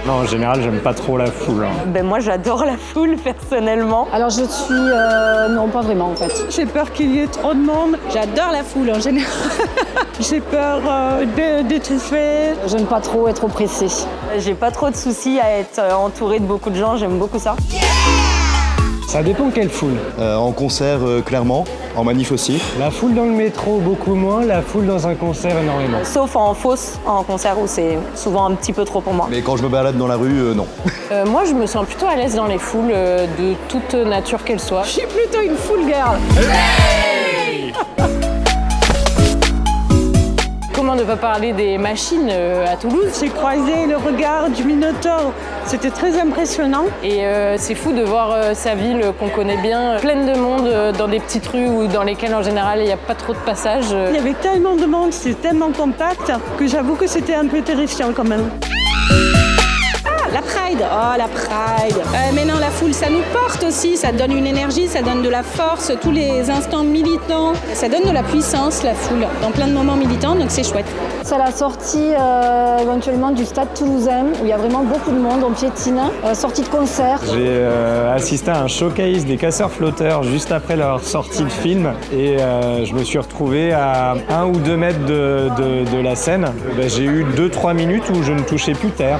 Non, en général, j'aime pas trop la foule. Ben moi, j'adore la foule, personnellement. Alors je suis... non, pas vraiment en fait. J'ai peur qu'il y ait trop de monde. J'adore la foule en général. J'ai peur d'étouffer. J'aime pas trop être oppressée. J'ai pas trop de soucis à être entourée de beaucoup de gens, j'aime beaucoup ça. Ça dépend quelle foule. En concert, clairement. En manif aussi. La foule dans le métro, beaucoup moins. La foule dans un concert, énormément. Sauf en fosse, en concert où c'est souvent un petit peu trop pour moi. Mais quand je me balade dans la rue, non. Moi, je me sens plutôt à l'aise dans les foules, de toute nature qu'elles soient. Je suis plutôt une foule girl. Comment ne pas parler des machines à Toulouse? J'ai croisé le regard du Minotaure. C'était très impressionnant. Et c'est fou de voir sa ville qu'on connaît bien, pleine de monde dans des petites rues ou dans lesquelles en général il n'y a pas trop de passages. Il y avait tellement de monde, c'était tellement compact que j'avoue que c'était un peu terrifiant quand même. La Pride, oh la Pride. Mais non, la foule, ça nous porte aussi, ça donne une énergie, ça donne de la force, tous les instants militants. Ça donne de la puissance, la foule, dans plein de moments militants, donc c'est chouette. C'est la sortie éventuellement du stade toulousain où il y a vraiment beaucoup de monde, on piétine. Sortie de concert. J'ai assisté à un showcase des Casseurs Flotteurs juste après leur sortie de film et je me suis retrouvé à 1 ou 2 mètres de la scène. J'ai eu 2-3 minutes où je ne touchais plus terre.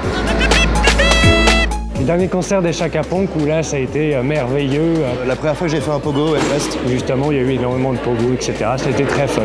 Le dernier concert des Chaka Ponk où là ça a été merveilleux. La première fois que j'ai fait un pogo, Everest. Justement, il y a eu énormément de pogo, etc. C'était très fun.